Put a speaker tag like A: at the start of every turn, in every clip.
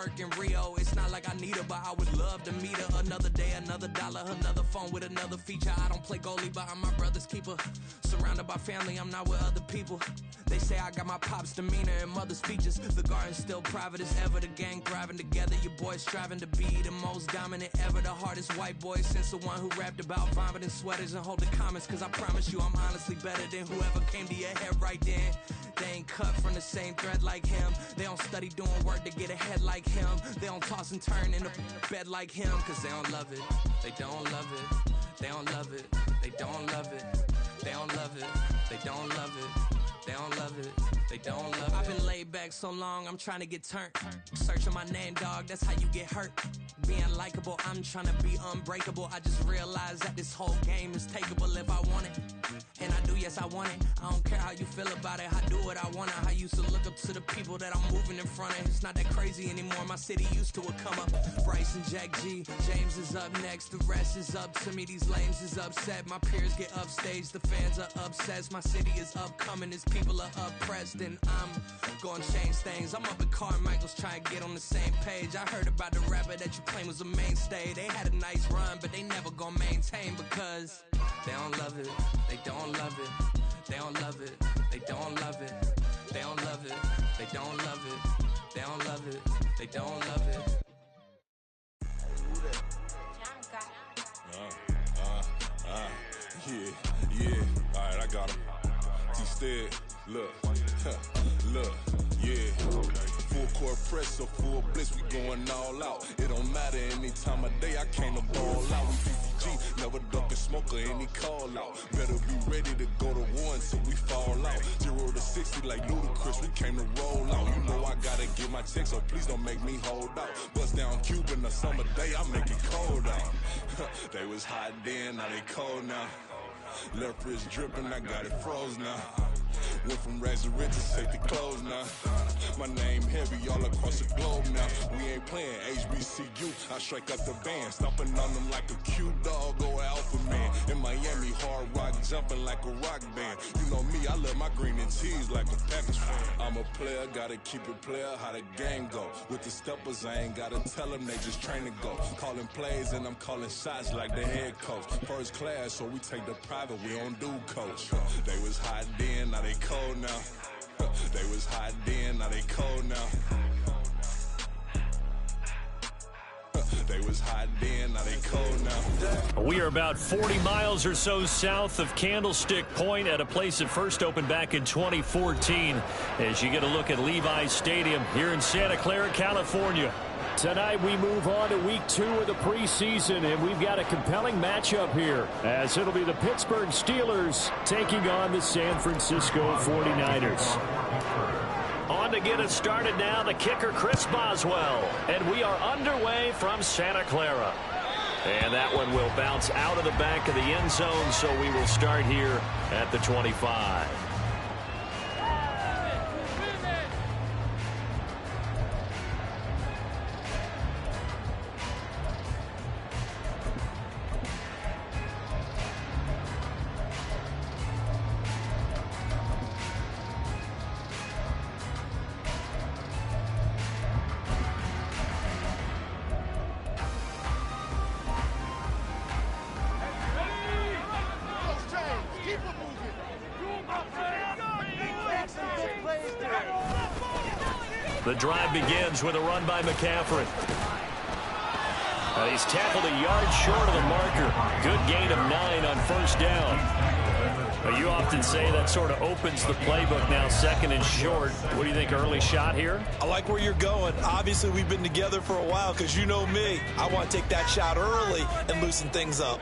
A: work in Rio. It's not like I need her, but I would love to meet her. Another day, another dollar, another phone with another feature. I don't play goalie, but I'm my brother's keeper. Surrounded by family, I'm not with other people. They say I got my pop's demeanor and mother's features. The garden's still private as ever. The gang thriving together. Your boys striving to be the most dominant ever. The hardest white boy since the one who rapped about vomiting sweaters and holding comments. Cause I promise you I'm honestly better than whoever came to your head right then. They ain't cut from the same thread like him. They don't study doing work to get ahead like him. They don't toss and turn in the bed like him. Cause they don't love it. They don't love it. They don't love it. They don't love it. They don't love it. They don't love it. They don't love it. They don't love it. I've been laid back so long, I'm trying to get turned. Searching my name, dog, that's how you get hurt. Being likable, I'm trying to be unbreakable. I just realized that this whole game is takeable if I want it. And I do, yes, I want it. I don't care how you feel about it. I do what I want it. I used to look up to the people that I'm moving in front of. It's not that crazy anymore. My city used to a come up. Bryce and Jack G. James is up next. The rest is up to me. These lames is upset. My peers get upstage. The fans are obsessed. My city is upcoming. Its people are oppressed. And I'm gonna change things. I'm up at Carmichael's trying to get on the same page. I heard about the rapper that you claim was a mainstay. They had a nice run, but they never gonna maintain because they don't love it. They don't love it. They don't love it. They don't love it. They don't love it. They don't love it. They don't love it. They don't love it.
B: Yeah. All right, I got him. Instead, look, yeah. Full court press, so full blitz, we going all out. It don't matter any time of day, I came to ball out. We PPG, never duck a smoker, any call out. Better be ready to go to war until we fall out. 0 to 60 like Ludacris, we came to roll out. You know I gotta get my check, so please don't make me hold out. Bust down Cuban, a summer day, I make it cold out. They was hot then, now they cold now. Left wrist dripping, I got it froze now. Went from rags to riches, take the clothes now. My name heavy all across the globe now. We ain't playing HBCU, I strike up the band. Stomping on them like a cute dog or alpha man. In Miami, hard rock jumping like a rock band. You know me, I love my green and cheese like a Packers fan. I'm a player, gotta keep it player, how the game go. With the steppers, I ain't gotta tell them, they just train to go. Calling plays and I'm calling shots like the head coach. First class, so we take the private, we don't do coach. They was hot then, now they cold now. They was hot then, now they cold now. They was hot then, now they cold now.
C: We are about 40 miles or so south of Candlestick Point at a place that first opened back in 2014 as you get a look at Levi's Stadium here in Santa Clara, California.
D: Tonight we move on to week 2 of the preseason, and we've got a compelling matchup here as it'll be the Pittsburgh Steelers taking on the San Francisco 49ers.
C: On to get us started now, the kicker Chris Boswell. And we are underway from Santa Clara. And that one will bounce out of the back of the end zone, so we will start here at the 25. The drive begins with a run by McCaffrey. He's tackled a yard short of the marker. Good gain of 9 on first down. You often say that sort of opens the playbook now, 2nd and short. What do you think, early shot here?
E: I like where you're going. Obviously, we've been together for a while because you know me. I want to take that shot early and loosen things up.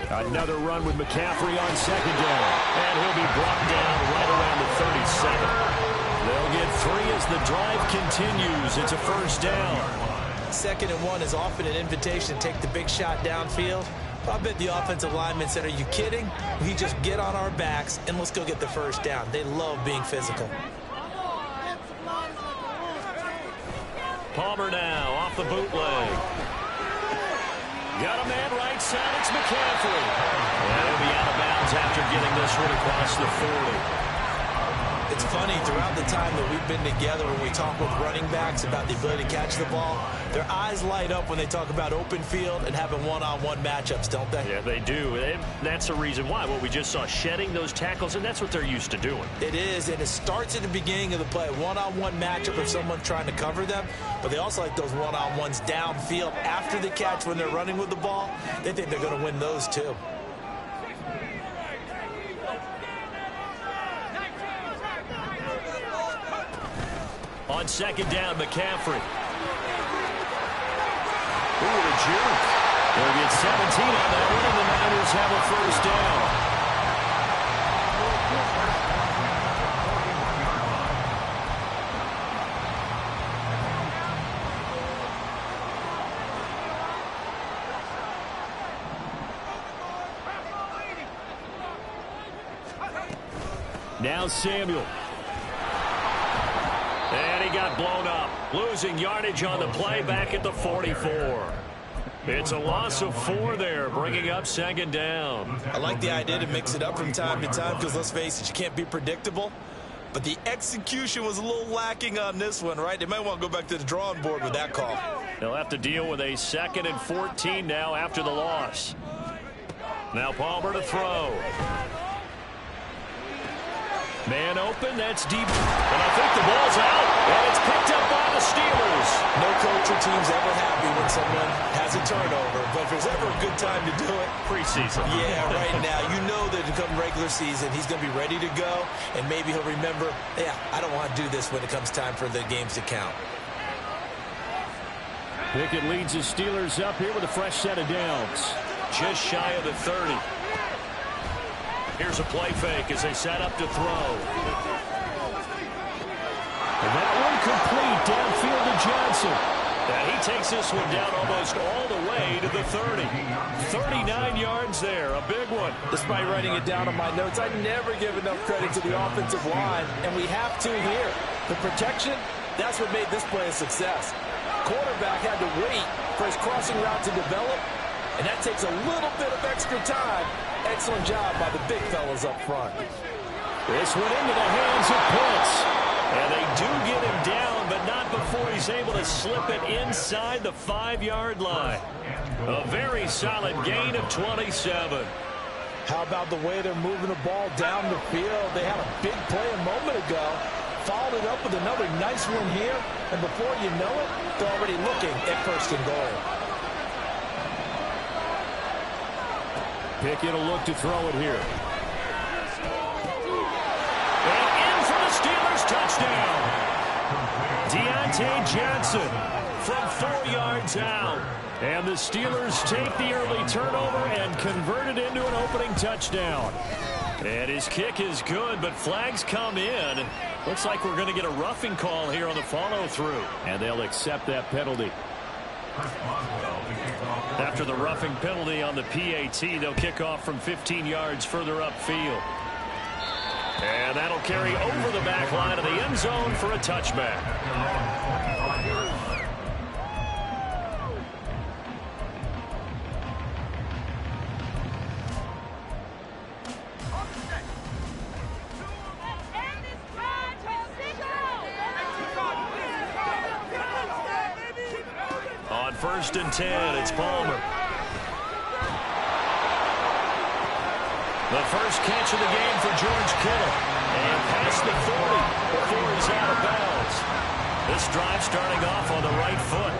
D: Another run with McCaffrey on 2nd down. And he'll be brought down right around the 37.
C: They'll get 3 as the drive continues. It's a first down.
E: 2nd and 1 is often an invitation to take the big shot downfield. I bet the offensive lineman said, are you kidding? We just get on our backs and let's go get the first down. They love being physical.
C: Palmer now off the bootleg. Got a man right side. It's McCaffrey. And he'll be out of bounds yards after getting this one across the 40.
E: It's funny, throughout the time that we've been together, when we talk with running backs about the ability to catch the ball, their eyes light up when they talk about open field and having one-on-one matchups, don't they?
C: Yeah, they do. And that's the reason why. Well, we just saw shedding those tackles, and that's what they're used to doing.
E: It is, and it starts at the beginning of the play. One-on-one matchup if someone's trying to cover them, but they also like those one-on-ones downfield after the catch when they're running with the ball. They think they're going to win those too.
C: On second down, McCaffrey. Ooh, the juke. They'll get 17 on that one, and the Niners have a first down. Now Samuel. And he got blown up. Losing yardage on the play back at the 44. It's a loss of 4 there, bringing up second down.
E: I like the idea to mix it up from time to time because, let's face it, you can't be predictable. But the execution was a little lacking on this one, right? They might want to go back to the drawing board with that call.
C: They'll have to deal with a 2nd and 14 now after the loss. Now Palmer to throw. Man open, that's deep. And I think the ball's out, and it's picked up by the Steelers.
E: No coach or team's ever happy when someone has a turnover, but if there's ever a good time to do it,
C: preseason.
E: Yeah, right now. You know that to come regular season, he's going to be ready to go, and maybe he'll remember, yeah, I don't want to do this when it comes time for the games to count.
D: Pickett leads the Steelers up here with a fresh set of downs.
C: Just shy of the 30. Here's a play fake as they set up to throw.
D: And that one complete downfield to Johnson.
C: And he takes this one down almost all the way to the 30. 39 yards there, a big one.
E: Despite writing it down on my notes, I never give enough credit to the offensive line, and we have to here. The protection, that's what made this play a success. Quarterback had to wait for his crossing route to develop, and that takes a little bit of extra time. Excellent job by the big fellas up front.
D: This went into the hands of Pitts.
C: And they do get him down, but not before he's able to slip it inside the 5-yard line. A very solid gain of 27.
E: How about the way they're moving the ball down the field? They had a big play a moment ago. Followed it up with another nice one here. And before you know it, they're already looking at 1st and goal.
D: Pickett will look to throw it here.
C: And in for the Steelers touchdown. Deontay Johnson from 4 yards out.
D: And the Steelers take the early turnover and convert it into an opening touchdown.
C: And his kick is good, but flags come in. Looks like we're going to get a roughing call here on the follow-through.
D: And they'll accept that penalty.
C: After the roughing penalty on the PAT, they'll kick off from 15 yards further upfield. And that'll carry over the back line of the end zone for a touchback. On 1st and 10, it's Palmer. The first catch of the game for George Kittle. And past the 40 before he's out of bounds. This drive starting off on the right foot.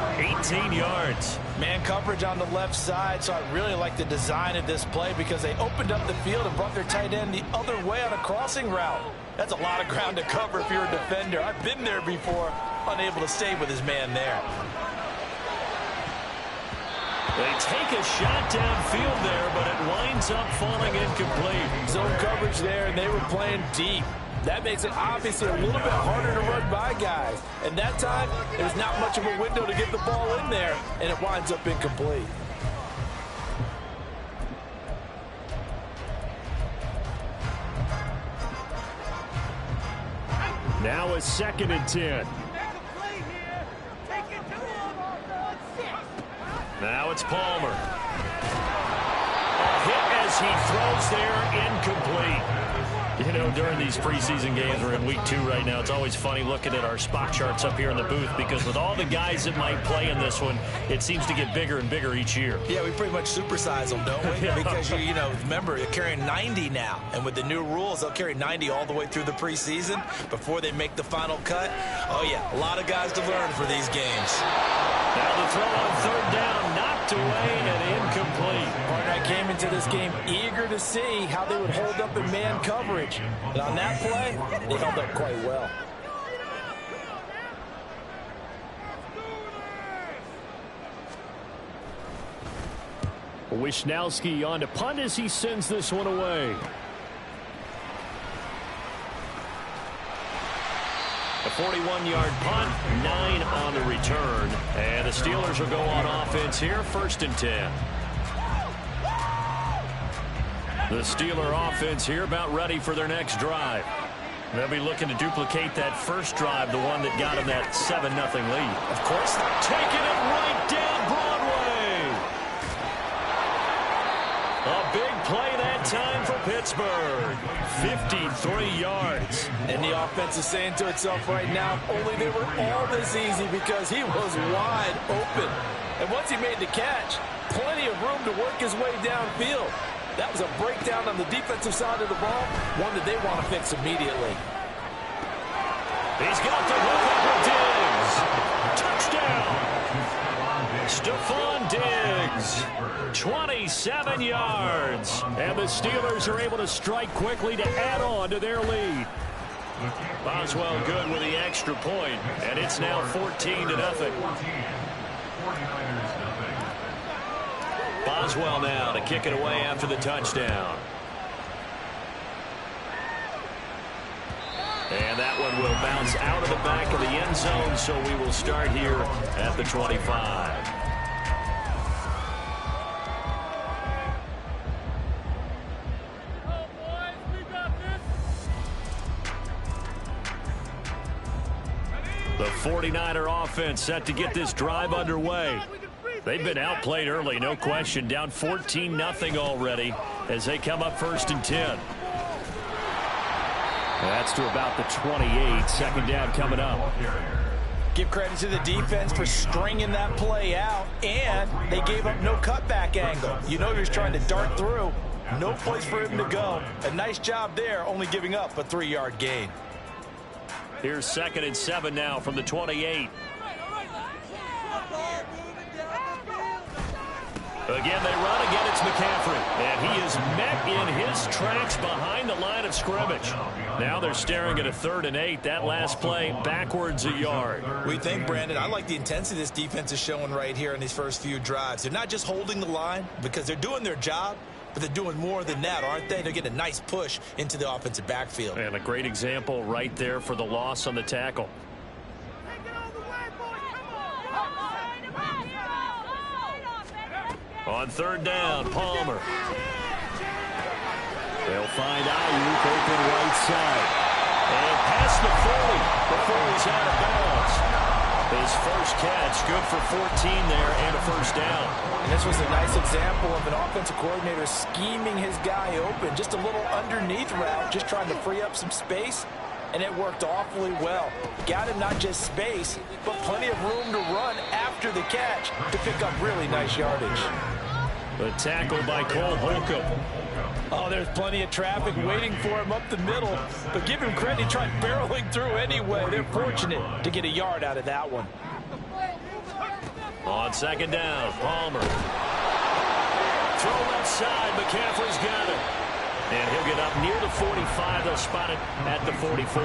C: 18 yards.
E: Man coverage on the left side, so I really like the design of this play because they opened up the field and brought their tight end the other way on a crossing route. That's a lot of ground to cover if you're a defender. I've been there before, unable to stay with his man there.
C: They take a shot downfield there, but it winds up falling incomplete.
E: Zone coverage there, and they were playing deep. That makes it obviously a little bit harder to run by guys. And that time, there's not much of a window to get the ball in there, and it winds up incomplete.
D: Now a 2nd and 10.
C: Now it's Palmer. A hit as as he throws there, incomplete. You know, during these preseason games, we're in week 2 right now, it's always funny looking at our spot charts up here in the booth because with all the guys that might play in this one, it seems to get bigger and bigger each year.
E: Yeah, we pretty much supersize them, don't we? Because, you know, remember, they're carrying 90 now. And with the new rules, they'll carry 90 all the way through the preseason before they make the final cut. Oh, yeah, a lot of guys to learn for these games.
C: Now the throw on third down, knocked away and incomplete.
E: I came into this game eager to see how they would hold up in man coverage. And on that play, they held up quite well.
D: Wishnowski on to punt as he sends this one away.
C: A 41-yard punt, 9 on the return. And the Steelers will go on offense here, 1st and 10. The Steeler offense here about ready for their next drive. They'll be looking to duplicate that first drive, the one that got them that 7-0 lead.
E: Of course.
C: Taking it right down Broadway. A big play that time for Pittsburgh. 53 yards.
E: And the offense is saying to itself right now, only they were all this easy because he was wide open. And once he made the catch, plenty of room to work his way downfield. That was a breakdown on the defensive side of the ball, one that they want to fix immediately.
C: He's got the hook over Diggs. Touchdown. Stephon Diggs. 27 yards.
D: And the Steelers are able to strike quickly to add on to their lead.
C: Boswell good with the extra point, and it's now 14-0. Boswell now to kick it away after the touchdown. And that one will bounce out of the back of the end zone, so we will start here at the 25. The 49er offense set to get this drive underway. They've been outplayed early, no question. Down 14-0 already as they come up 1st and 10.
D: That's to about the 28. 2nd down coming up.
E: Give credit to the defense for stringing that play out, and they gave up no cutback angle. You know he was trying to dart through. No place for him to go. A nice job there, only giving up a 3-yard gain.
C: Here's 2nd and 7 now from the 28. Again, they run. Again, it's McCaffrey. And he is met in his tracks behind the line of scrimmage. Now they're staring at a 3rd and 8. That last play, backwards a yard.
E: We think, Brandon, I like the intensity this defense is showing right here in these first few drives. They're not just holding the line because they're doing their job, but they're doing more than that, aren't they? They're getting a nice push into the offensive backfield.
C: And a great example right there for the loss on the tackle. On 3rd down, Palmer.
D: They'll find Ayuk open right side.
C: And past the 40 before he's out of bounds. His first catch, good for 14 there and a 1st down.
E: And this was a nice example of an offensive coordinator scheming his guy open. Just a little underneath route, just trying to free up some space. And it worked awfully well. Got him not just space, but plenty of room to run after the catch to pick up really nice yardage.
C: The tackle by Cole Holcomb.
E: Oh, there's plenty of traffic waiting for him up the middle. But give him credit, he tried barreling through anyway. They're fortunate to get a yard out of that one.
C: On 2nd down, Palmer. Throw left side, McCaffrey's got it. And he'll get up near the 45. They'll spot it at the 44.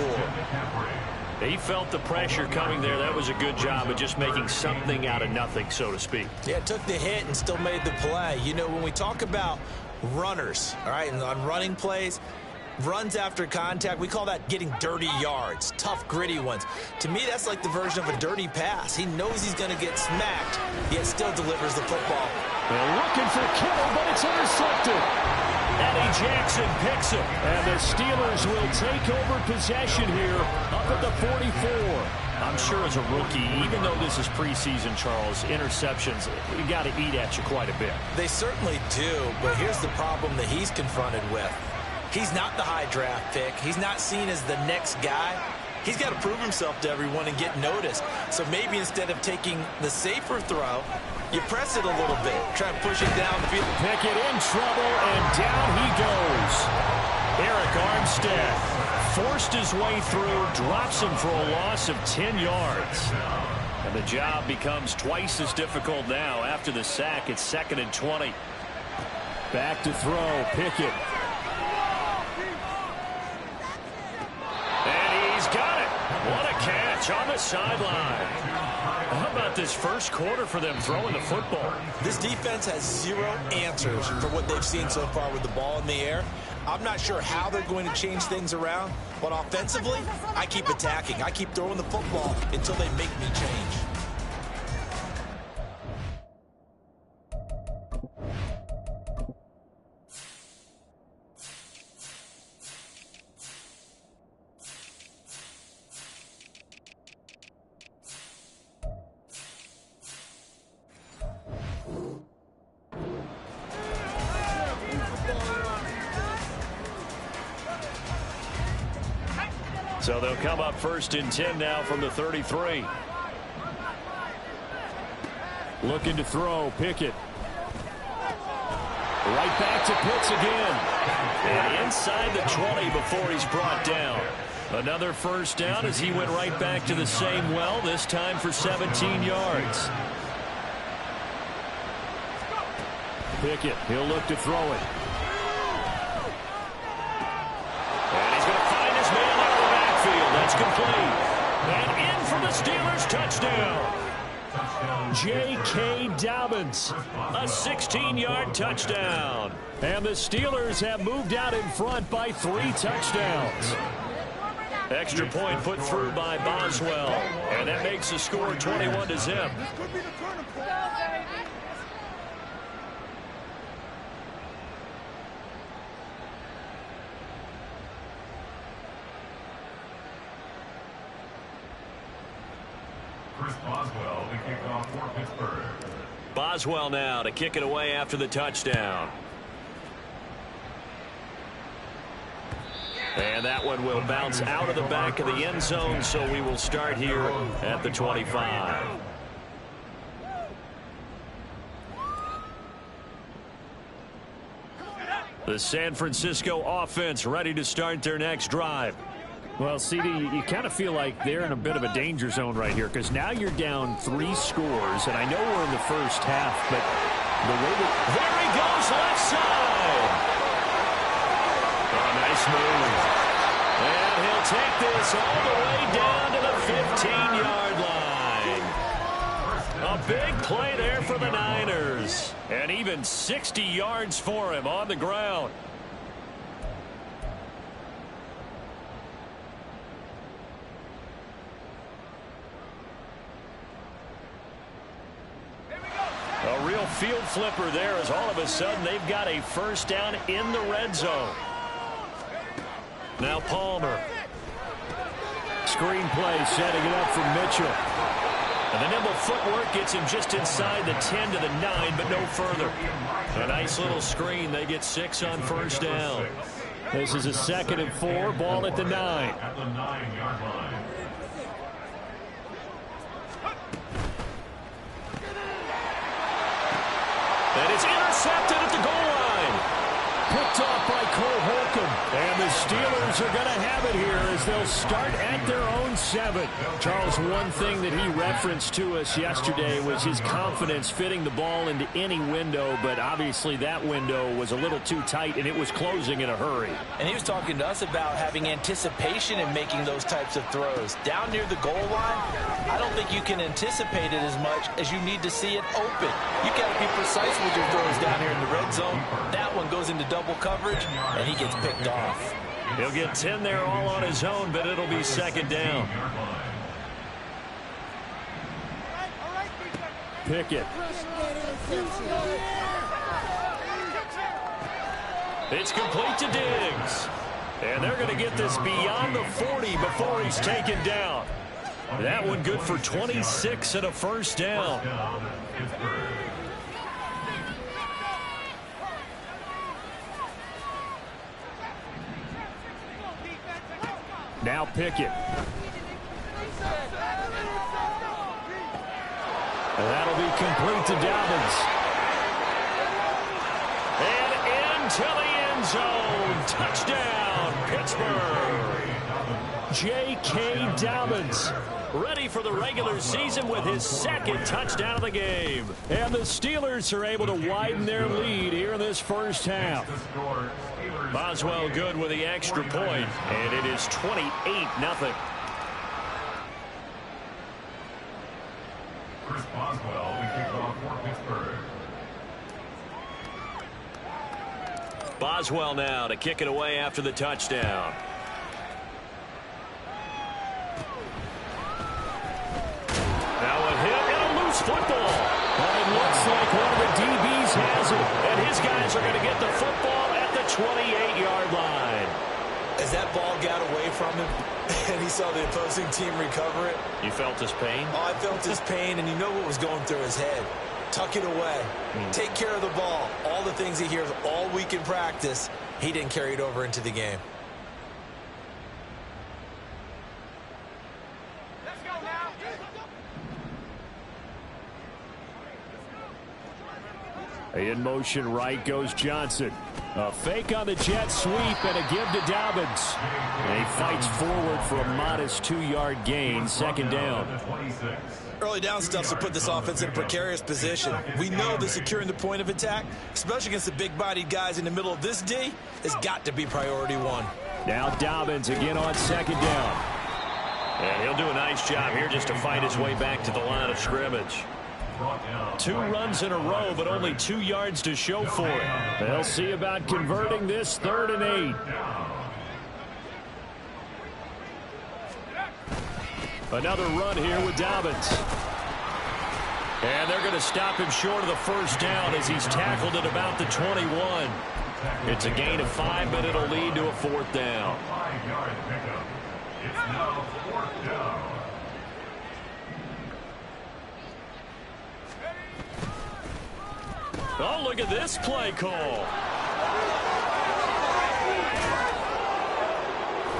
C: He felt the pressure coming there. That was a good job of just making something out of nothing, so to speak.
E: Yeah, took the hit and still made the play. You know, when we talk about runners, all right, and on running plays, runs after contact, we call that getting dirty yards, tough, gritty ones. To me, that's like the version of a dirty pass. He knows he's going to get smacked, yet still delivers the football.
D: They're looking for Kittle, but it's intercepted.
C: Eddie Jackson picks it.
D: And the Steelers will take over possession here up at the 44. I'm sure as a rookie, even though this is preseason, Charles, interceptions, you got to eat at you quite a bit.
E: They certainly do, but here's the problem that he's confronted with. He's not the high draft pick. He's not seen as the next guy. He's got to prove himself to everyone and get noticed. So maybe instead of taking the safer throw, you press it a little bit. Try and push it downfield.
D: Pickett in trouble, and down he goes. Eric Armstead forced his way through, drops him for a loss of 10 yards. And the job becomes twice as difficult now. After the sack, it's 2nd and 20. Back to throw, Pickett. And he's got it. What a catch on the sideline. How about this first quarter for them throwing the football?
E: This defense has zero answers for what they've seen so far with the ball in the air. I'm not sure how they're going to change things around, but offensively, I keep attacking. I keep throwing the football until they make me change.
D: So they'll come up 1st and 10 now from the 33. Looking to throw, Pickett. Right back to Pitts again. And inside the 20 before he's brought down. Another first down as he went right back to the same well, this time for 17 yards. Pickett, he'll look to throw it. And he's going to find his man out of the backfield. That's complete. And in for the Steelers touchdown. J.K. Dobbins, a 16-yard touchdown. And the Steelers have moved out in front by 3 touchdowns. Extra point put through by Boswell. And that makes the score 21-0.
F: Boswell to kick off for Pittsburgh.
C: Boswell now to kick it away after the touchdown. And that one will bounce out of the back of the end zone, so we will start here at the 25. The San Francisco offense ready to start their next drive.
D: Well, CD, you kind of feel like they're in a bit of a danger zone right here because now you're down 3 scores, and I know we're in the first half, but the way that...
C: There he goes, left side. Oh, nice move. And he'll take this all the way down to the 15-yard line. A big play there for the Niners.
D: And even 60 yards for him on the ground. A real field flipper there as all of a sudden they've got a first down in the red zone. Now Palmer. Screen play setting it up for Mitchell. And the nimble footwork gets him just inside the 10 to the 9, but no further. A nice little screen. They get 6 on first down. This is a 2nd and 4. Ball at the 9.
F: At the 9-yard line.
D: And it's intercepted at the goal line. Picked off by Cole Holcomb. And the Steelers are going to have it here as they'll start at their own 7. Charles, one thing that he referenced to us yesterday was his confidence fitting the ball into any window, but obviously that window was a little too tight, and it was closing in a hurry.
E: And he was talking to us about having anticipation in making those types of throws. Down near the goal line, I don't think you can anticipate it as much as you need to see it open. You've got to be precise with your throws down here in the red zone. That one goes into double coverage, and he gets picked off.
D: He'll get 10 there all on his own, but it'll be 2nd down. Pickett. It's complete to Diggs. And they're going to get this beyond the 40 before he's taken down. That one good for 26 and a first down. Now Pickett. And that'll be complete to Dobbins. And into the end zone. Touchdown, Pittsburgh. J.K. Dobbins ready for the regular season with his second touchdown of the game. And the Steelers are able to widen their lead here in this first half. Boswell good with the extra point, and it is 28-0.
F: Chris Boswell, the kickoff for Pittsburgh.
C: Boswell now to kick it away after the touchdown. Now a hit and a loose football.
D: Well, it looks like one of the DBs has it, and his guys are going to get the football at the 28-yard line.
E: As that ball got away from him and he saw the opposing team recover it.
C: You felt his pain?
E: Oh, I felt his pain, and you know what was going through his head. Tuck it away. Take care of the ball. All the things he hears all week in practice, he didn't carry it over into the game.
D: In motion right goes Johnson. A fake on the jet sweep and a give to Dobbins. And he fights forward for a modest 2-yard gain, second down.
E: Early down stuff to put this offense in a precarious position. We know that securing the point of attack, especially against the big-bodied guys in the middle of this D, has got to be priority one.
D: Now Dobbins again on second down.
C: And he'll do a nice job here just to fight his way back to the line of scrimmage.
D: 2 runs in a row, but only 2 yards to show for it. They'll see about converting this 3rd and 8. Another run here with Dobbins. And they're going to stop him short of the first down as he's tackled at about the 21. It's a gain of 5, but it'll lead to a 4th down.
F: 5-yard pickup. It's now 4th down.
D: Oh, look at this play call.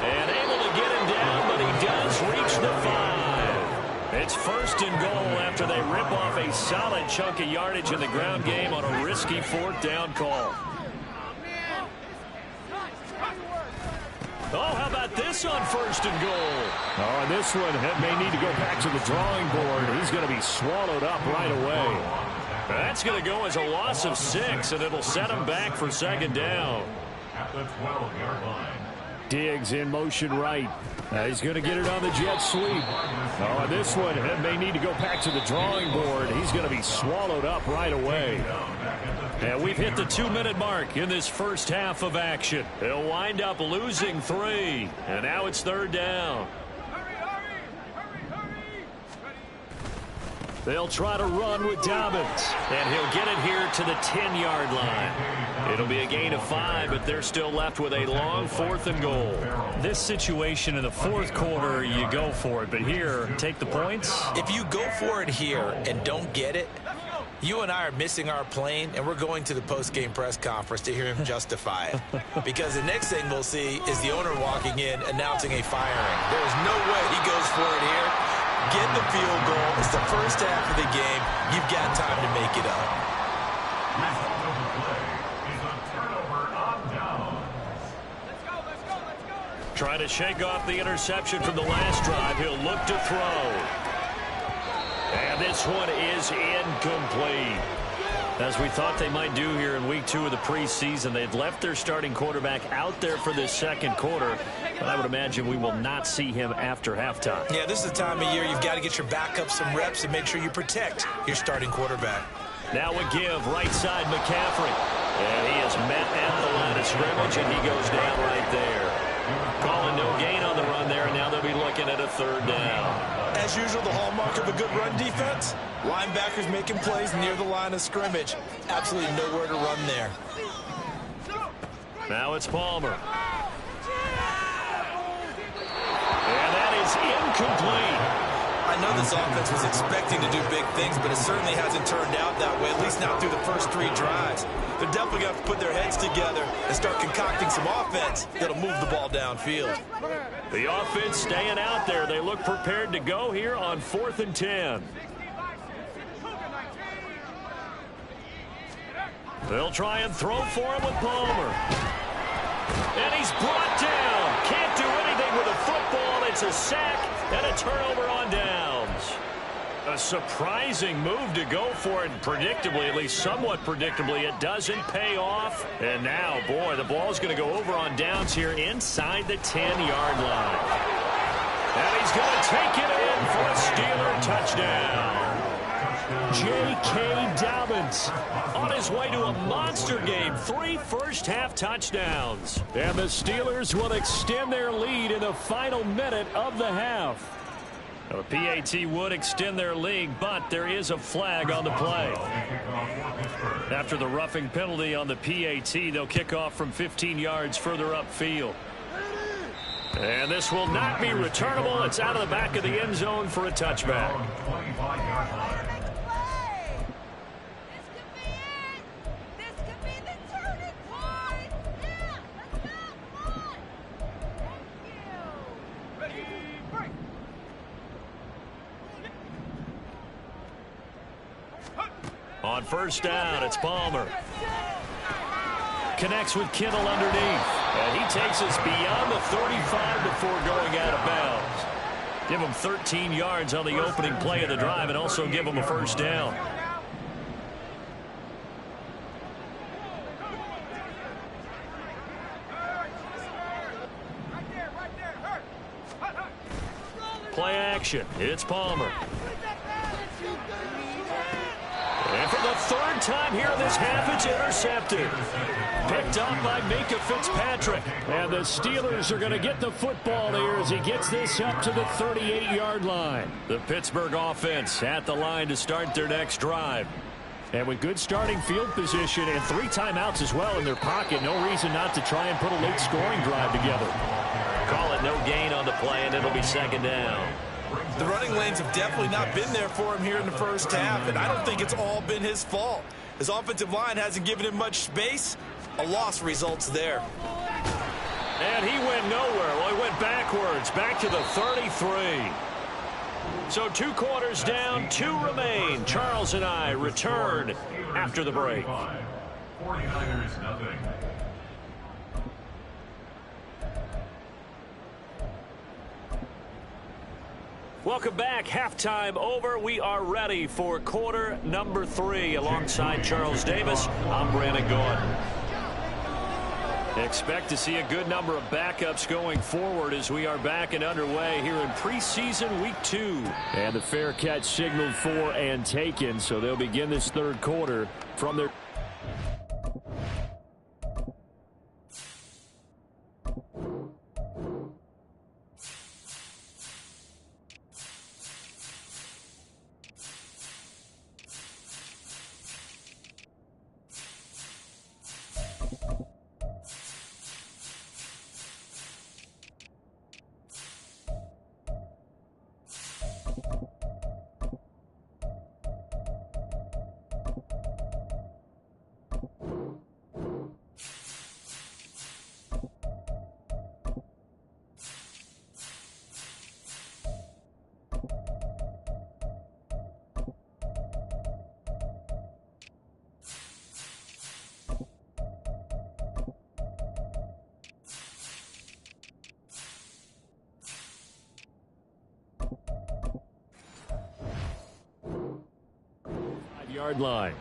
D: And able to get him down, but he does reach the 5. It's 1st and goal after they rip off a solid chunk of yardage in the ground game on a risky 4th down call. Oh, how about this on 1st and goal? Oh, and this one may need to go back to the drawing board. He's going to be swallowed up right away. That's going to go as a loss of 6, and it'll set him back for second down.
F: At the 12-yard line.
D: Diggs in motion right. He's going to get it on the jet sweep. Oh, and this one may need to go back to the drawing board. He's going to be swallowed up right away. And we've hit the 2-minute mark in this first half of action. They'll wind up losing 3, and now it's 3rd down. They'll try to run with Dobbins. And he'll get it here to the 10-yard line. It'll be a gain of 5, but they're still left with a long 4th and goal. This situation in the 4th quarter, you go for it. But here, take the points.
E: If you go for it here and don't get it, you and I are missing our plane, and we're going to the post-game press conference to hear him justify it. Because the next thing we'll see is the owner walking in announcing a firing. There's no way he goes for it here. Get the field goal. It's the first half of the game. You've got time to make it up.
F: Result of the play is a turnover on downs. Let's go.
C: Trying to shake off the interception from the last drive. He'll look to throw. And this one is incomplete. As we thought they might do here in week 2 of the preseason, they'd left their starting quarterback out there for this second quarter. But I would imagine we will not see him after halftime.
E: Yeah, this is the time of year you've got to get your backup some reps and make sure you protect your starting quarterback.
C: Now a give, right side McCaffrey. And he is met at the line of scrimmage, and he goes down right there. Calling no gain on the run there, and now they'll be looking at a 3rd down.
E: As usual, the hallmark of a good run defense, linebackers making plays near the line of scrimmage. Absolutely nowhere to run there.
C: Now it's Palmer. And that is incomplete.
E: I know this offense was expecting to do big things, but it certainly hasn't turned out that way, at least not through the first 3 drives. They're definitely going to have to put their heads together and start concocting some offense that'll move the ball downfield.
C: The offense staying out there. They look prepared to go here on 4th and 10. They'll try and throw for him with Palmer. And he's brought down. Can't do anything with a football. It's a sack and a turnover on downs. A surprising move to go for it. Predictably, at least somewhat predictably, it doesn't pay off. And now, boy, the ball's going to go over on downs here inside the 10-yard line. And he's going to take it in for a Steeler touchdown. J.K. Dobbins on his way to a monster game. 3 first-half touchdowns. And the Steelers will extend their lead in the final minute of the half. Now, the PAT would extend their lead, but there is a flag on the play. After the roughing penalty on the PAT, they'll kick off from 15 yards further upfield. And this will not be returnable. It's out of the back of the end zone for a touchback. On first down, it's Palmer. Connects with Kittle underneath. And he takes us beyond the 35 before going out of bounds. Give him 13 yards on the opening play of the drive and also give him a first down. Play action. It's Palmer. And for the 3rd time here in this half, it's intercepted. Picked up by Minka Fitzpatrick. And the Steelers are going to get the football here as he gets this up to the 38-yard line. The Pittsburgh offense at the line to start their next drive. And with good starting field position and 3 timeouts as well in their pocket, no reason not to try and put a late scoring drive together. Call it no gain on the play, and it'll be 2nd down.
E: The running lanes have definitely not been there for him here in the first half, and I don't think it's all been his fault. His offensive line hasn't given him much space. A loss results there.
C: And he went nowhere. Well, he went backwards, back to the 33. So 2 quarters down, 2 remain. Charles and I return after the break.
F: 49ers nothing.
C: Welcome back. Halftime over. We are ready for quarter number 3. Alongside Charles Davis, I'm Brandon Gordon. Expect to see a good number of backups going forward as we are back and underway here in preseason week 2. And the fair catch signaled for and taken, so they'll begin this 3rd quarter from their... Yard line.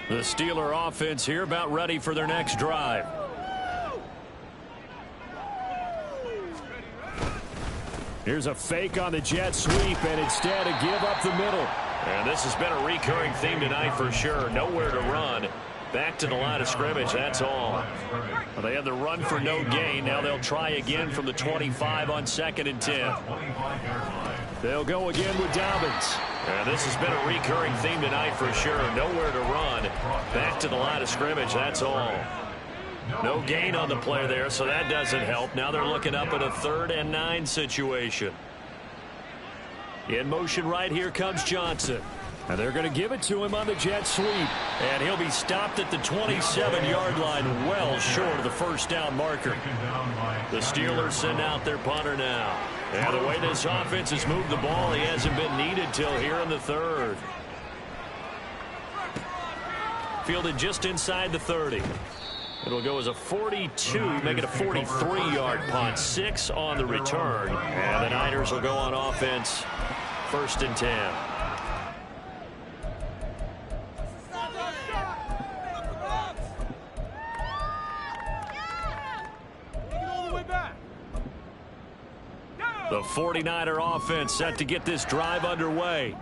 C: The Steeler offense here about ready for their next drive. Here's a fake on the jet sweep, and instead a give up the middle. And this has been a recurring theme tonight for sure. Nowhere to run. Back to the line of scrimmage, that's all. Well, they had the run for no gain. Now they'll try again from the 25 on 2nd and 10. They'll go again with Dobbins. And this has been a recurring theme tonight for sure. Nowhere to run. Back to the line of scrimmage, that's all. No gain on the play there, so that doesn't help. Now they're looking up at a 3rd and 9 situation. In motion right here comes Johnson.
D: And they're going to give it to him on the jet sweep.
C: And he'll be stopped at the 27-yard line, well short of the first down marker. The Steelers send out their punter now. And the way this offense has moved the ball, he hasn't been needed till here in the 3rd. Fielded just inside the 30. It'll go as a 42, make it a 43-yard punt. 6 on the return. And the Niners will go on offense, 1st and 10. The 49er offense set to get this drive underway.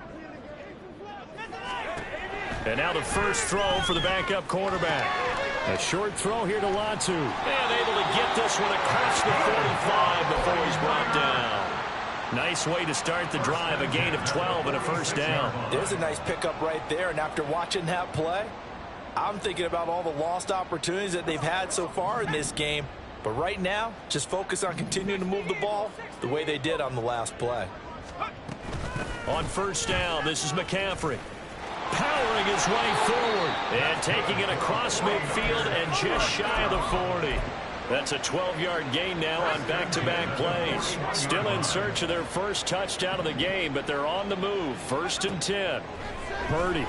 C: And now the first throw for the backup quarterback.
D: A short throw here to Latu.
C: And able to get this one across the 45 before he's brought down. Nice way to start the drive, a gain of 12 and a first down.
E: There's a nice pickup right there, and after watching that play, I'm thinking about all the lost opportunities that they've had so far in this game. But right now, just focus on continuing to move the ball the way they did on the last play.
C: On first down, this is McCaffrey. Powering his way forward and taking it across midfield and just shy of the 40. That's a 12-yard gain now on back-to-back plays. Still in search of their first touchdown of the game, but they're on the move. 1st and 10.
D: Purdy.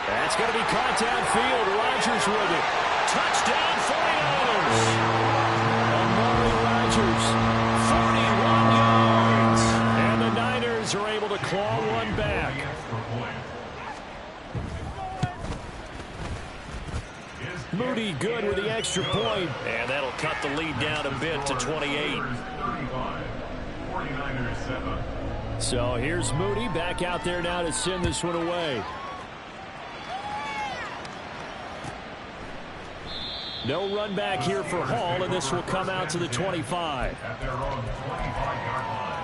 D: That's going to be caught downfield. Rodgers with it.
C: Touchdown 49ers.
D: Amari Rodgers.
C: 41 yards.
D: And the Niners are able to claw one back. Moody good with the extra point.
C: And that'll cut the lead down a bit to 28.
D: So here's Moody back out there now to send this one away. No run back here for Hall, and this will come out to the 25.
F: At their own 25-yard line.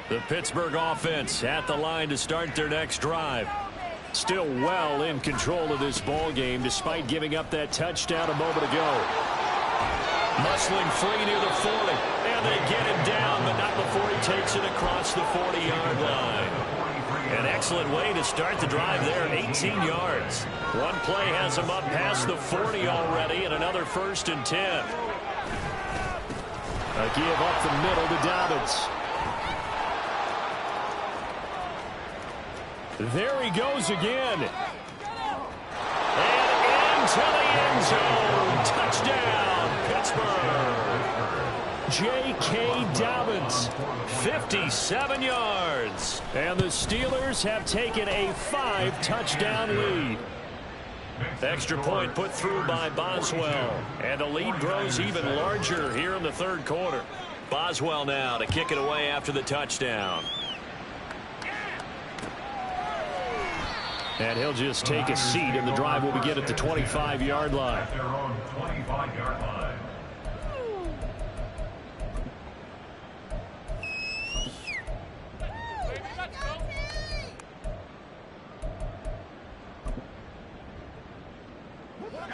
C: The Pittsburgh offense at the line to start their next drive. Still well in control of this ball game despite giving up that touchdown a moment ago. Muscling free near the 40. And they get him down, but not before he takes it across the 40-yard line. An excellent way to start the drive there, 18 yards. One play has him up past the 40 already, and another 1st and 10.
D: A give up the middle to Dobbins. There he goes again.
C: And into the end zone. Touchdown, Pittsburgh.
D: J.K. Dobbins.
C: 57 yards.
D: And the Steelers have taken a 5-touchdown lead.
C: Extra point put through by Boswell. And the lead grows even larger here in the 3rd quarter. Boswell now to kick it away after the touchdown.
D: And he'll just take a seat, and the drive will begin at the 25-yard line.
F: At their own 25-yard line.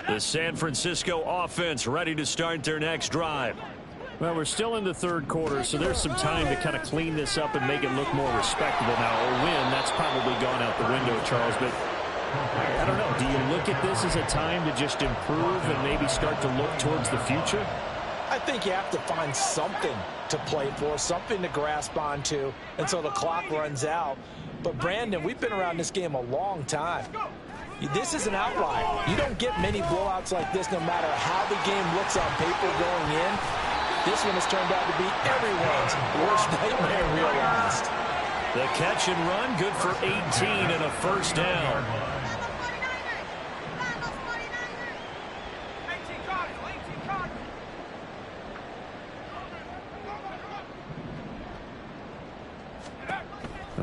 C: The San Francisco offense ready to start their next drive.
D: Well, we're still in the 3rd quarter, so there's some time to kind of clean this up and make it look more respectable now. Or win, that's probably gone out the window, Charles. But I don't know. Do you look at this as a time to just improve and maybe start to look towards the future?
E: I think you have to find something to play for, something to grasp onto until the clock runs out. But, Brandon, we've been around this game a long time. This is an outlier. You don't get many blowouts like this no matter how the game looks on paper going in. This one has turned out to be everyone's worst nightmare realized.
C: The catch and run, good for 18 and a first down.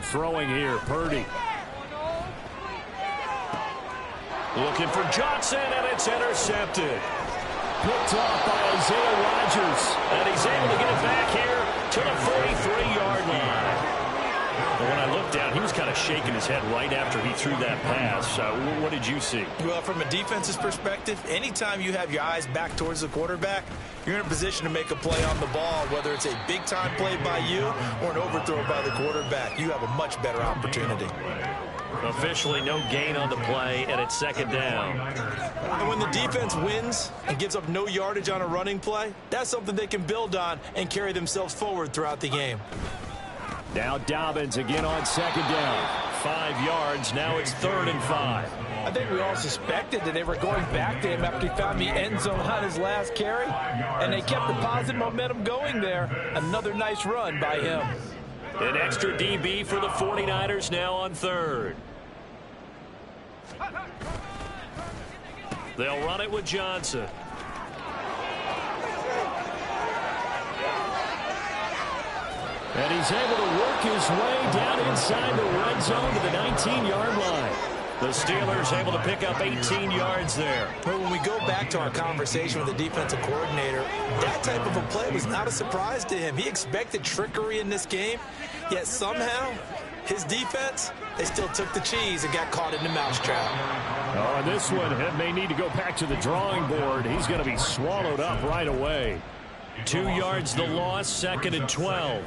D: Throwing here, Purdy.
C: Looking for Johnson, and it's intercepted.
D: Picked off by Isaiah Rodgers.
C: And he's able to get it back here to the 43-yard line.
D: When I looked down, he was kind of shaking his head right after he threw that pass. What did you see?
E: Well, from a defense's perspective, anytime you have your eyes back towards the quarterback, you're in a position to make a play on the ball, whether it's a big-time play by you or an overthrow by the quarterback. You have a much better opportunity.
C: Officially no gain on the play, and it's second down.
E: And when the defense wins and gives up no yardage on a running play, that's something they can build on and carry themselves forward throughout the game.
D: Now Dobbins again on second down. 5 yards. Now it's 3rd and 5.
E: I think we all suspected that they were going back to him after he found the end zone on his last carry, and they kept the positive momentum going there. Another nice run by him.
C: An extra DB for the 49ers now on 3rd. They'll run it with Johnson.
D: And he's able to work his way down inside the red zone to the 19-yard line.
C: The Steelers able to pick up 18 yards there.
E: But when we go back to our conversation with the defensive coordinator, that type of a play was not a surprise to him. He expected trickery in this game, yet somehow his defense, they still took the cheese and got caught in the mousetrap.
D: Oh, and this one may need to go back to the drawing board. He's going to be swallowed up right away.
C: 2 yards the loss, 2nd and 12.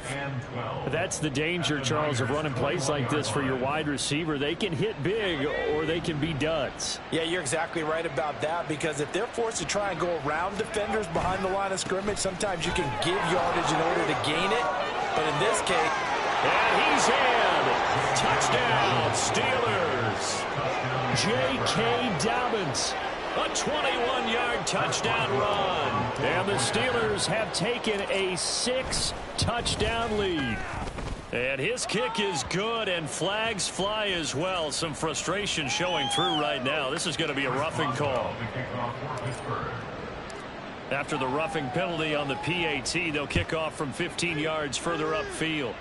D: That's the danger, Charles, of running plays like this for your wide receiver. They can hit big or they can be duds.
E: Yeah, you're exactly right about that, because if they're forced to try and go around defenders behind the line of scrimmage, sometimes you can give yardage in order to gain it. But in this case...
C: And he's in! Touchdown, Steelers!
D: J.K. Dobbins.
C: A 21-yard touchdown run.
D: And the Steelers have taken a 6-touchdown lead.
C: And his kick is good, and flags fly as well. Some frustration showing through right now. This is going to be a roughing call. After the roughing penalty on the PAT, they'll kick off from 15 yards further upfield.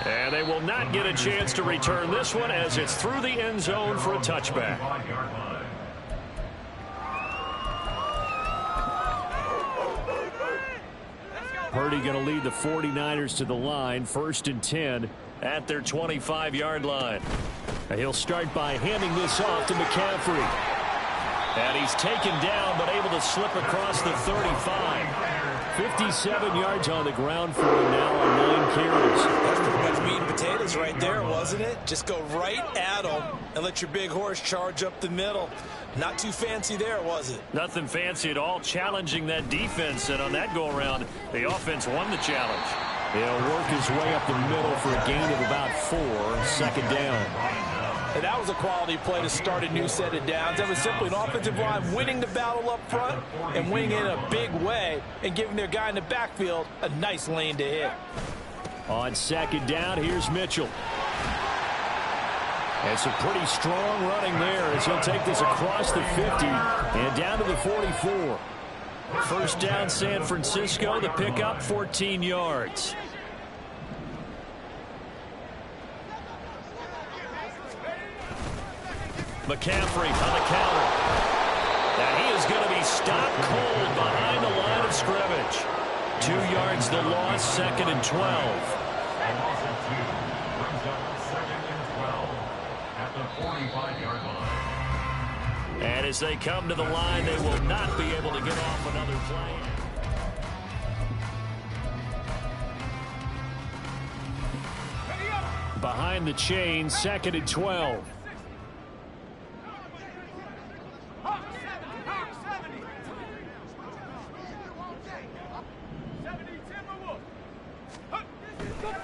C: And they will not get a chance to return this one as it's through the end zone for a touchback.
D: Purdy going to lead the 49ers to the line, 1st and 10
C: at their 25-yard line.
D: He'll start by handing this off to McCaffrey.
C: And he's taken down but able to slip across the 35.
D: 57 yards on the ground for him now on 9 carries.
E: That's pretty much meat and potatoes right there, wasn't it? Just go right at him and let your big horse charge up the middle. Not too fancy there, was it?
C: Nothing fancy at all, challenging that defense, and on that go-around, the offense won the challenge.
D: He'll work his way up the middle for a gain of about 4, 2nd down.
E: And that was a quality play to start a new set of downs. That was simply an offensive line winning the battle up front and winning it in a big way and giving their guy in the backfield a nice lane to hit.
D: On 2nd down, here's Mitchell. And some pretty strong running there as he'll take this across the 50 and down to the 44.
C: 1st down, San Francisco. The pickup, 14 yards. McCaffrey on the counter. Now he is going to be stopped cold behind the line of scrimmage. 2 yards the loss, 2nd and 12. And as they come to the line, they will not be able to get off another play.
D: Behind the chain, 2nd and 12.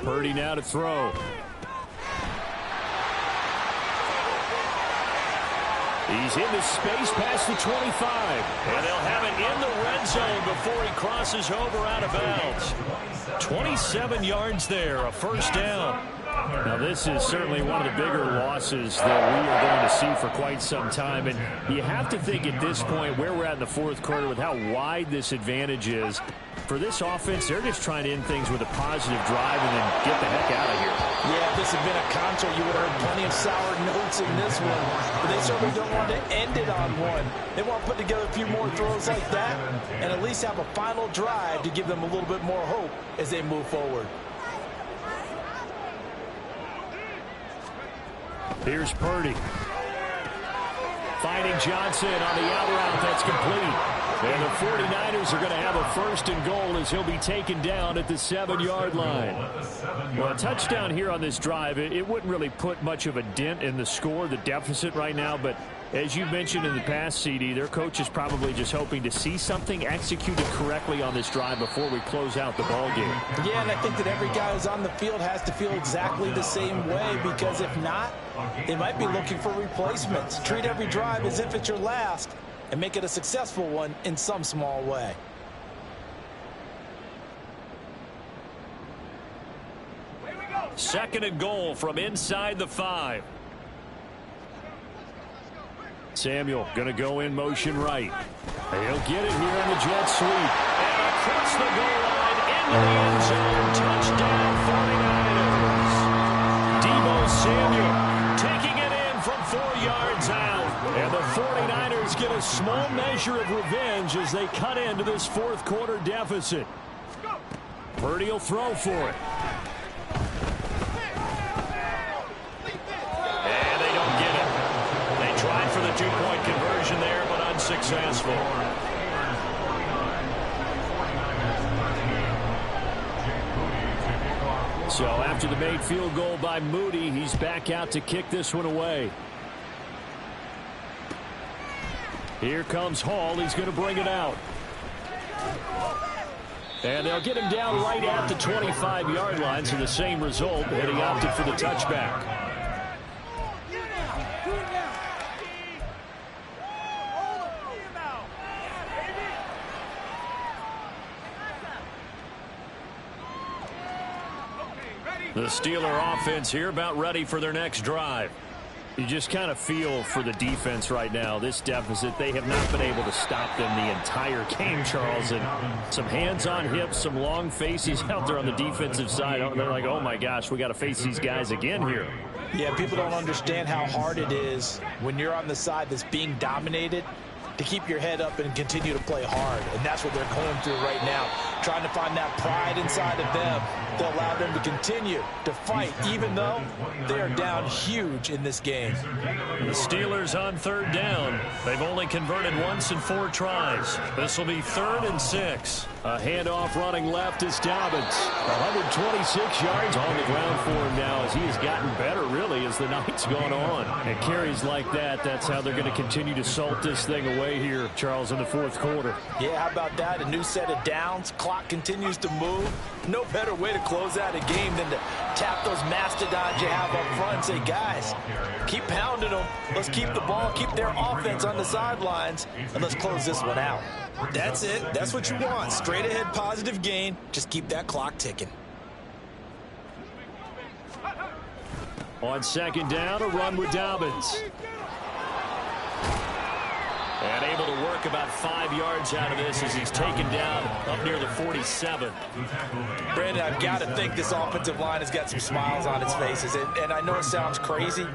D: Purdy now to throw. He's into space past the 25.
C: And they'll have it in the red zone before he crosses over out of bounds. 27 yards there, a 1st down.
D: Now, this is certainly one of the bigger losses that we are going to see for quite some time. And you have to think at this point where we're at in the 4th quarter with how wide this advantage is. For this offense, they're just trying to end things with a positive drive and then get the heck out of here.
E: Yeah, if this had been a concert, you would have heard plenty of sour notes in this one. But they certainly don't want to end it on one. They want to put together a few more throws like that and at least have a final drive to give them a little bit more hope as they move forward.
D: Here's Purdy. Finding Johnson on the out route. That's complete. And the 49ers are going to have a 1st and goal as he'll be taken down at the 7-yard line. Well, a touchdown here on this drive, it wouldn't really put much of a dent in the score, the deficit right now. But as you mentioned in the past, CD, their coach is probably just hoping to see something executed correctly on this drive before we close out the ball game.
E: Yeah, and I think that every guy who's on the field has to feel exactly the same way, because if not, they might be looking for replacements. Treat every drive as if it's your last, and make it a successful one in some small way.
D: Second and goal from inside the 5. Samuel going to go in motion right. He'll get it here in the jet sweep. And across the goal line into the end zone. Touchdown 49ers. Deebo Samuel taking it in from 4 yards out. And the 49ers get a small measure of revenge as they cut into this 4th quarter deficit. Purdy will throw for it. And they don't get it. They tried for the 2-point conversion there, but unsuccessful. So after the made field goal by Moody, he's back out to kick this one away. Here comes Hall. He's going to bring it out. And they'll get him down right at the 25-yard line, so the same result, but he opted for the touchback. The Steeler offense here about ready for their next drive. You just kind of feel for the defense right now, this deficit. They have not been able to stop them the entire game, Charles. And some hands on hips, some long faces out there on the defensive side. They're like, oh, my gosh, we got to face these guys again here.
E: Yeah, people don't understand how hard it is when you're on the side that's being dominated to keep your head up and continue to play hard. And that's what they're going through right now, trying to find that pride inside of them to allow them to continue to fight, even though they are down huge in this game.
D: The Steelers on 3rd down. They've only converted once in 4 tries. This will be 3rd and 6. A handoff running left is Dobbins. 126 yards on the ground for him now as he has gotten better, really, as the night's gone on. And carries like that, that's how they're going to continue to salt this thing away here, Charles, in the 4th quarter.
E: Yeah, how about that? A new set of downs. Clock continues to move. No better way to close out a game than to tap those mastodons you have up front and say, guys, keep pounding them. Let's keep the ball, keep their offense on the sidelines, and let's close this one out. That's it. That's what you want. Straight ahead positive gain. Just keep that clock ticking.
D: On 2nd down, a run with Dobbins. And able to work about 5 yards out of this as he's taken down up near the 47.
E: Brandon, I've got to think this offensive line has got some smiles on its faces. And I know it sounds crazy,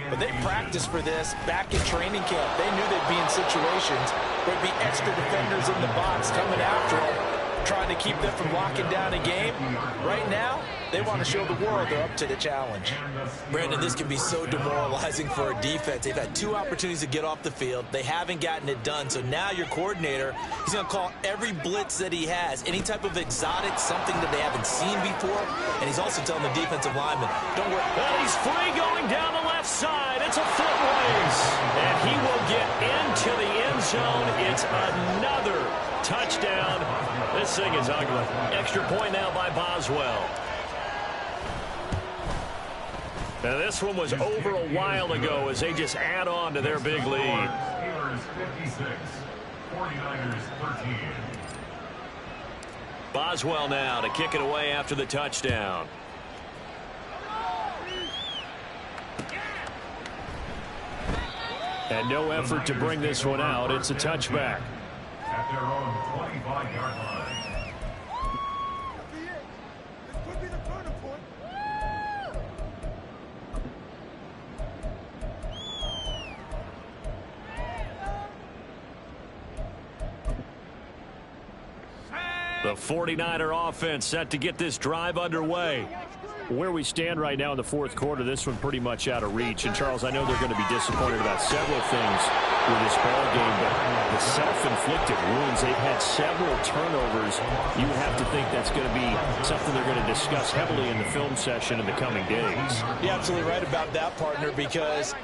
E: but they practiced for this back in training camp. They knew they'd be in situations where there'd be extra defenders in the box coming after them, trying to keep them from locking down a game. Right now, they want to show the world they're up to the challenge. Brandon, this can be so demoralizing for a defense. They've had 2 opportunities to get off the field. They haven't gotten it done. So now your coordinator, he's going to call every blitz that he has, any type of exotic, something that they haven't seen before. And he's also telling the defensive lineman, don't worry.
D: Well, he's free going down the left side. It's a foot race. And he will get into the end zone. It's another touchdown. This thing is ugly. Extra point now by Boswell. Now, this one was over a while ago as they just add on to their big lead.
F: Steelers 56, 49ers 13.
D: Boswell now to kick it away after the touchdown. And no effort to bring this one out. It's a touchback.
F: At their own 25-yard line.
D: The 49er offense set to get this drive underway. Where we stand right now in the fourth quarter, this one pretty much out of reach. And, Charles, I know they're going to be disappointed about several things with this ball game, but the self-inflicted wounds, they've had several turnovers. You would have to think that's going to be something they're going to discuss heavily in the film session in the coming days.
E: You're absolutely right about that, partner, because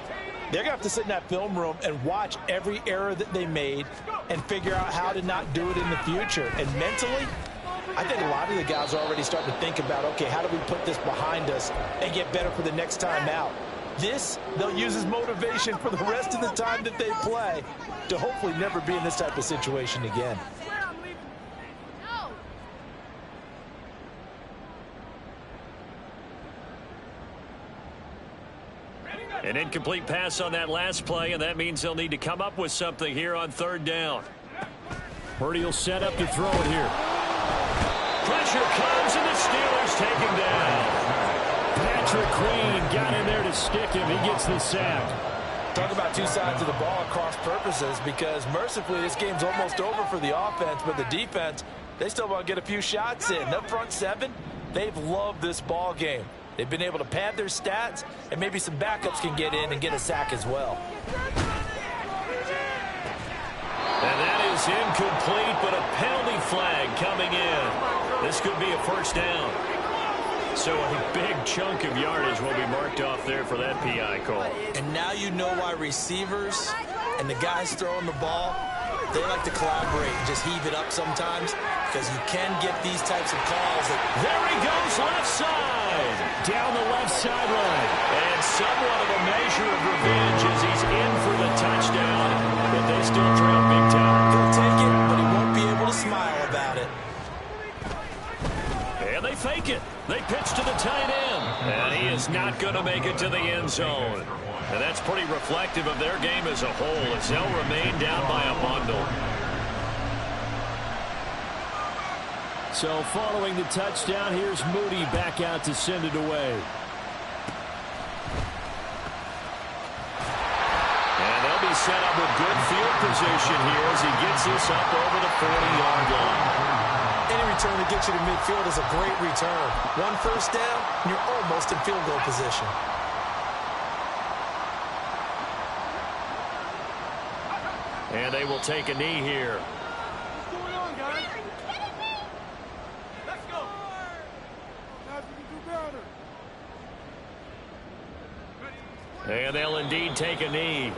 E: they're going to have to sit in that film room and watch every error that they made and figure out how to not do it in the future. And mentally, I think a lot of the guys are already starting to think about, okay, how do we put this behind us and get better for the next time out? This, they'll use as motivation for the rest of the time that they play to hopefully never be in this type of situation again.
C: An incomplete pass on that last play, and that means they'll need to come up with something here on third down.
D: Purdy will set up to throw it here.
C: Pressure comes, and the Steelers take him down.
D: Patrick Queen got in there to stick him. He gets the sack.
E: Talk about two sides of the ball at cross purposes, because mercifully this game's almost over for the offense, but the defense, they still want to get a few shots in. That front seven, they've loved this ball game. They've been able to pad their stats, and maybe some backups can get in and get a sack as well.
C: And that is incomplete, but a penalty flag coming in. This could be a first down. So a big chunk of yardage will be marked off there for that PI call.
E: And now you know why receivers and the guys throwing the ball, they like to collaborate and just heave it up sometimes, because you can get these types of calls.
C: There he goes, left side.
D: Down the left sideline.
C: And somewhat of a measure of revenge as he's in for the touchdown, but they still trail big time.
E: He'll take it, but he won't be able to smile about it.
C: And they fake it. They pitch to the tight end. And he is not going to make it to the end zone. And that's pretty reflective of their game as a whole, as they'll remain down by a bundle.
D: So following the touchdown, here's Moody back out to send it away.
C: And they'll be set up with good field position here as he gets this up over the 40-yard line.
E: Any return that gets you to midfield is a great return. One first down, and you're almost in field goal position.
C: And they will take a knee here.
G: What's going on, guys? Are you kidding me? Let's go. Guys, we can do better.
C: And they'll indeed take a knee.